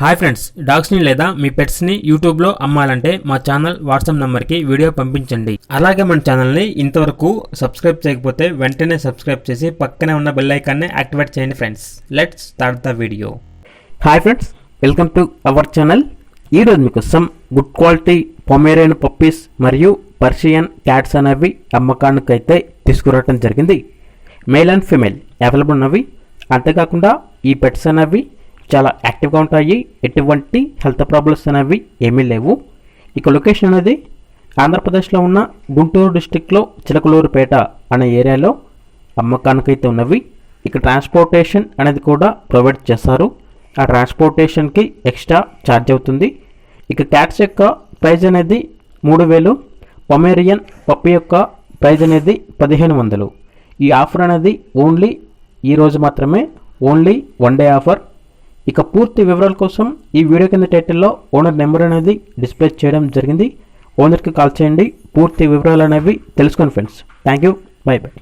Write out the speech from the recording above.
Hi friends, డాగ్స్ని లేదా మీ పెట్స్ని యూట్యూబ్లో అమ్మాలంటే మా ఛానల్ వాట్సాప్ నెంబర్కి వీడియో పంపించండి. అలాగే మన ఛానల్ని ఇంతవరకు సబ్స్క్రైబ్ చేయకపోతే వెంటనే సబ్స్క్రైబ్ చేసి పక్కనే ఉన్న బెల్ ఐకాన్ని యాక్టివేట్ చేయండి friends. Let's start the video. Hi friends, welcome to our channel. ఈరోజు మీకోసం గుడ్ క్వాలిటీ పొమేరియన్ పప్పీస్ మరియు పర్షియన్ క్యాట్స్ అనేవి అమ్మకానికి అయితే తీసుకురావడం జరిగింది. మేల్ అండ్ ఫీమేల్ అవైలబుల్ ఉన్నవి. అంతేకాకుండా ఈ పెట్స్ అనేవి చాలా యాక్టివ్గా ఉంటాయి. ఎటువంటి హెల్త్ ప్రాబ్లమ్స్ అనేవి ఏమీ లేవు. ఇక లొకేషన్ అనేది ఆంధ్రప్రదేశ్లో ఉన్న గుంటూరు డిస్టిక్లో చిలకలూరుపేట అనే ఏరియాలో అమ్మకానికైతే ఉన్నవి. ఇక ట్రాన్స్పోర్టేషన్ అనేది కూడా ప్రొవైడ్ చేస్తారు. ఆ ట్రాన్స్పోర్టేషన్కి ఎక్స్ట్రా ఛార్జ్ అవుతుంది. ఇక క్యాట్స్ యొక్క ప్రైజ్ అనేది 3000, పొమేరియన్ పప్పి యొక్క ప్రైజ్ అనేది 1500. ఈ ఆఫర్ అనేది ఓన్లీ ఈరోజు మాత్రమే, ఓన్లీ వన్ డే ఆఫర్. ఇక పూర్తి వివరాల కోసం ఈ వీడియో కింద టైటిల్లో ఓనర్ నెంబర్ అనేది డిస్ప్లే చేయడం జరిగింది. ఓనర్కి కాల్ చేయండి, పూర్తి వివరాలు అనేవి తెలుసుకోండి friends. Thank you, by by.